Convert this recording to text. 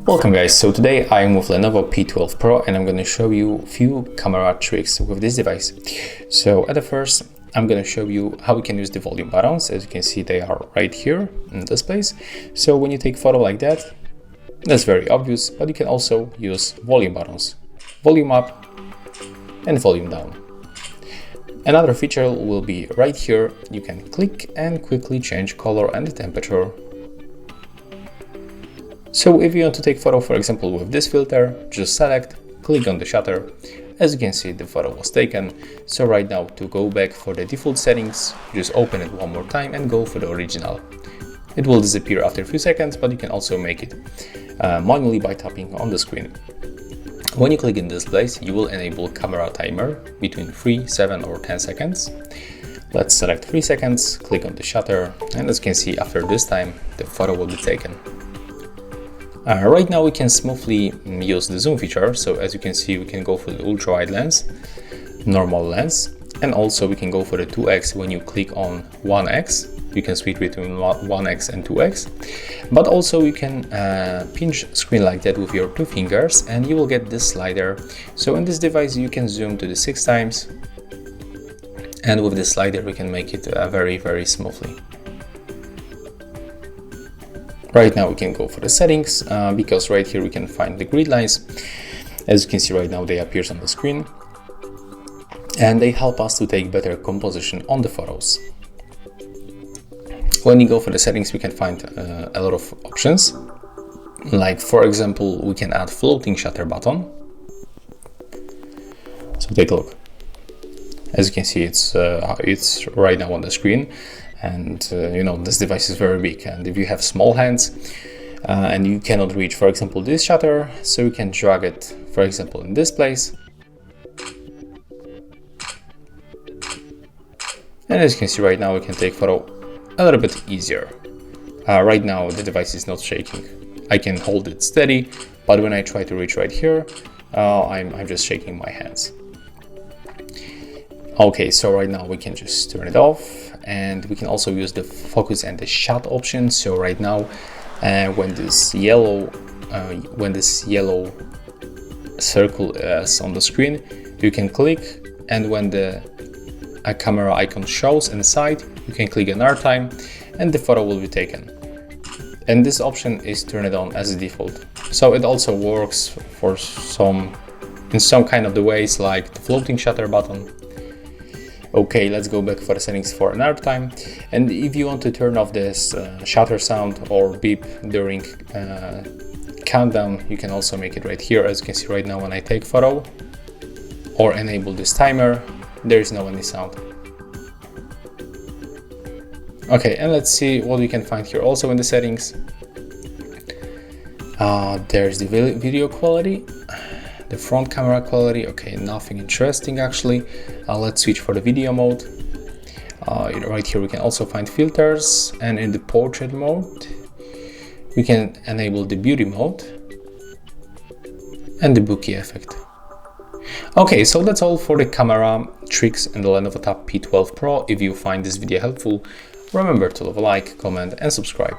Welcome guys, so today I am with Lenovo P12 Pro and I'm going to show you a few camera tricks with this device. So at the first, I'm going to show you how we can use the volume buttons. As you can see, they are right here in this place. So when you take photo like that, that's very obvious, but you can also use volume buttons. Volume up and volume down. Another feature will be right here. You can click and quickly change color and the temperature. So if you want to take photo, for example, with this filter, just select, click on the shutter. As you can see, the photo was taken. So right now, to go back for the default settings, just open it one more time and go for the original. It will disappear after a few seconds, but you can also make it manually by tapping on the screen. When you click in this place, you will enable camera timer between 3, 7 or 10 seconds. Let's select 3 seconds, click on the shutter, and as you can see, after this time, the photo will be taken. Right now we can smoothly use the zoom feature, so as you can see we can go for the ultra wide lens, normal lens, and also we can go for the 2x. When you click on 1x you can switch between 1x and 2x, but also you can pinch screen like that with your 2 fingers and you will get this slider. So in this device you can zoom to the 6 times, and with this slider we can make it very smoothly. Right now we can go for the settings, because right here we can find the grid lines. As you can see right now they appear on the screen and they help us to take better composition on the photos. When you go for the settings we can find a lot of options, like for example we can add floating shutter button. So take a look. As you can see it's right now on the screen. And you know, this device is very big, and if you have small hands and you cannot reach, for example, this shutter, so you can drag it, for example, in this place. And as you can see right now, we can take photo a little bit easier. Right now the device is not shaking. I can hold it steady, but when I try to reach right here, I'm just shaking my hands. Okay, so right now we can just turn it off. And we can also use the focus and the shot option. So right now, when this yellow circle is on the screen, you can click, and when the camera icon shows inside, you can click another time, and the photo will be taken. And this option is turned on as a default. So it also works for in some kind of the ways, like the floating shutter button. Okay, let's go back for the settings for another time. And if you want to turn off this shutter sound or beep during countdown, you can also make it right here. As you can see right now, when I take photo or enable this timer, there is no any sound. Okay, and let's see what we can find here also in the settings. There's the video quality. The front camera quality, okay, nothing interesting actually. Let's switch for the video mode. Right here we can also find filters, and in the portrait mode we can enable the beauty mode and the bokeh effect. Okay, so that's all for the camera tricks in the Lenovo Tab P12 Pro. If you find this video helpful, remember to leave a like, comment and subscribe.